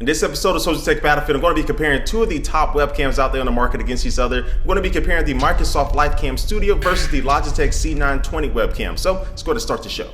In this episode of Soldier Tech Battlefield, I'm going to be comparing two of the top webcams out there on the market against each other. I'm going to be comparing the Microsoft Lifecam Studio versus the Logitech C920 webcam. So let's go ahead and start the show.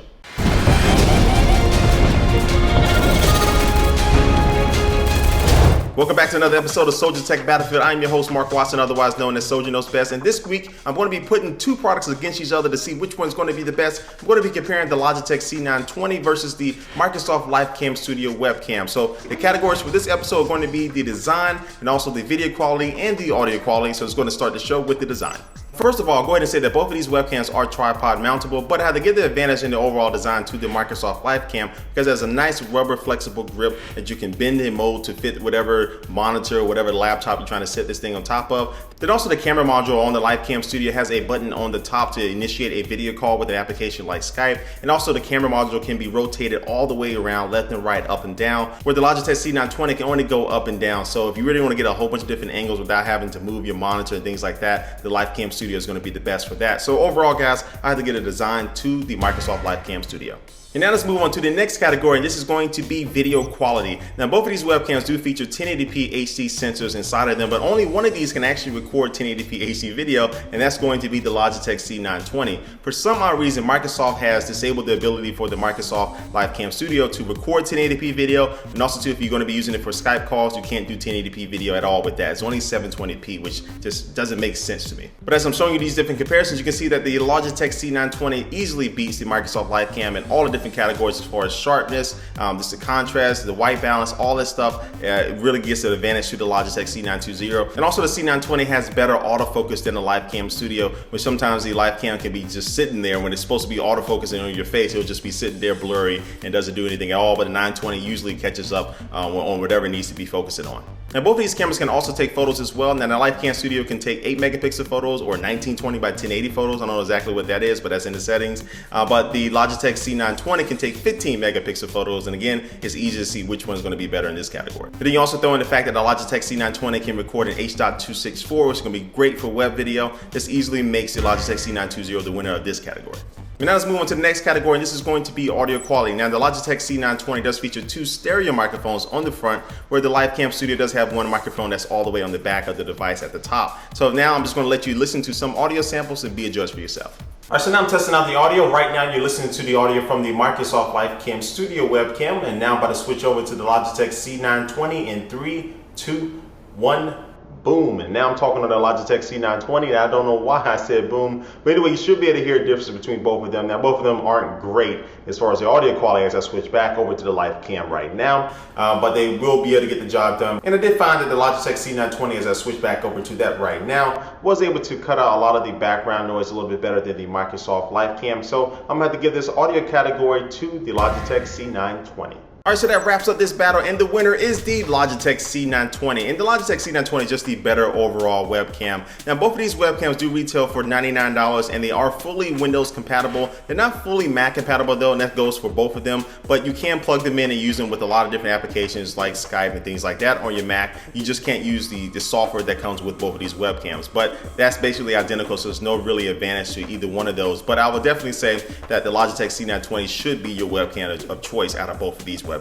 Welcome back to another episode of Soldier Tech Battlefield. I'm your host, Mark Watson, otherwise known as Soldier Knows Best. And this week, I'm going to be putting two products against each other to see which one's going to be the best. I'm going to be comparing the Logitech C920 versus the Microsoft Lifecam Studio webcam. So the categories for this episode are going to be the design and also the video quality and the audio quality. So it's going to start the show with the design. First of all, I'll go ahead and say that both of these webcams are tripod mountable, but I had to give the advantage in the overall design to the Microsoft Lifecam because it has a nice rubber flexible grip that you can bend and mold to fit whatever monitor or whatever laptop you're trying to set this thing on top of. Then also the camera module on the Lifecam Studio has a button on the top to initiate a video call with an application like Skype. And also the camera module can be rotated all the way around, left and right, up and down, where the Logitech C920 can only go up and down. So if you really want to get a whole bunch of different angles without having to move your monitor and things like that, the Lifecam Studio is going to be the best for that. So overall, guys, I had to get a design to the Microsoft Lifecam Studio. And now let's move on to the next category, and this is going to be video quality. Now both of these webcams do feature 1080p HD sensors inside of them, but only one of these can actually record 1080p HD video, and that's going to be the Logitech C920. For some odd reason, Microsoft has disabled the ability for the Microsoft Lifecam Studio to record 1080p video, and also too, if you're going to be using it for Skype calls, you can't do 1080p video at all with that. It's only 720p, which just doesn't make sense to me. But as I'm showing you these different comparisons, you can see that the Logitech C920 easily beats the Microsoft Lifecam in all the different categories as far as sharpness, just the contrast, the white balance, all that stuff. It really gives an advantage to the Logitech C920. And also the C920 has better autofocus than the Lifecam Studio, which sometimes the Lifecam can be just sitting there when it's supposed to be autofocusing on your face. It'll just be sitting there blurry and doesn't do anything at all, but the 920 usually catches up on whatever it needs to be focusing on. Now both of these cameras can also take photos as well. Now the Lifecam Studio can take 8 megapixel photos or 1920 by 1080 photos. I don't know exactly what that is, but that's in the settings. But the Logitech C920 can take 15 megapixel photos, and again, it's easy to see which one's going to be better in this category. But then you also throw in the fact that the Logitech C920 can record in H.264, which is going to be great for web video. This easily makes the Logitech C920 the winner of this category. And now let's move on to the next category, and this is going to be audio quality. Now the Logitech C920 does feature 2 stereo microphones on the front, where the Lifecam Studio does have one microphone that's all the way on the back of the device at the top. So now I'm just going to let you listen to some audio samples and be a judge for yourself. All right, so now I'm testing out the audio. Right now you're listening to the audio from the Microsoft Lifecam Studio webcam, and now I'm about to switch over to the Logitech C920 in 3, 2, 1. Boom. And now I'm talking on the Logitech C920. I don't know why I said boom, but anyway, you should be able to hear a difference between both of them. Now both of them aren't great as far as the audio quality as I switch back over to the Lifecam right now, but they will be able to get the job done. And I did find that the Logitech C920, as I switch back over to that right now, was able to cut out a lot of the background noise a little bit better than the Microsoft Lifecam. So I'm going to have to give this audio category to the Logitech C920. All right, so that wraps up this battle, and the winner is the Logitech C920. And the Logitech C920 is just the better overall webcam. Now, both of these webcams do retail for $99, and they are fully Windows compatible. They're not fully Mac compatible though, and that goes for both of them, but you can plug them in and use them with a lot of different applications like Skype and things like that on your Mac. You just can't use the software that comes with both of these webcams, but that's basically identical, so there's no really advantage to either one of those. But I would definitely say that the Logitech C920 should be your webcam of choice out of both of these webcams.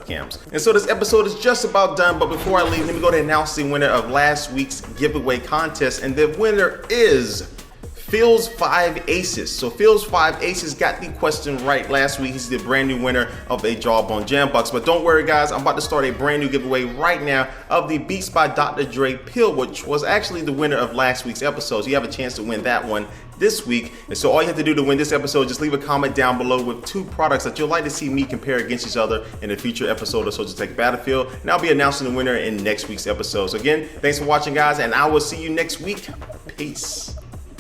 And so this episode is just about done, but before I leave, let me go ahead and announce the winner of last week's giveaway contest, and the winner is Phil's 5 Aces. So Phil's 5 Aces got the question right last week. He's the brand new winner of a Jawbone Jam Box. But don't worry guys, I'm about to start a brand new giveaway right now of the Beats by Dr. Dre pill, which was actually the winner of last week's episode. So you have a chance to win that one this week. And so all you have to do to win this episode, just leave a comment down below with 2 products that you'd like to see me compare against each other in a future episode of Soldier Tech Battlefield. And I'll be announcing the winner in next week's episode. So again, thanks for watching guys, and I will see you next week. Peace.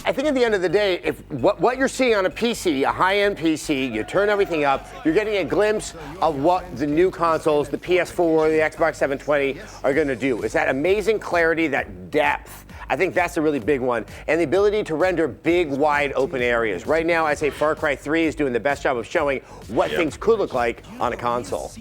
I think at the end of the day, if what you're seeing on a PC, a high-end PC, you turn everything up, you're getting a glimpse of what the new consoles, the PS4, the Xbox 720 are going to do. It's that amazing clarity, that depth. I think that's a really big one. And the ability to render big, wide open areas. Right now, I'd say Far Cry 3 is doing the best job of showing what things could look like on a console.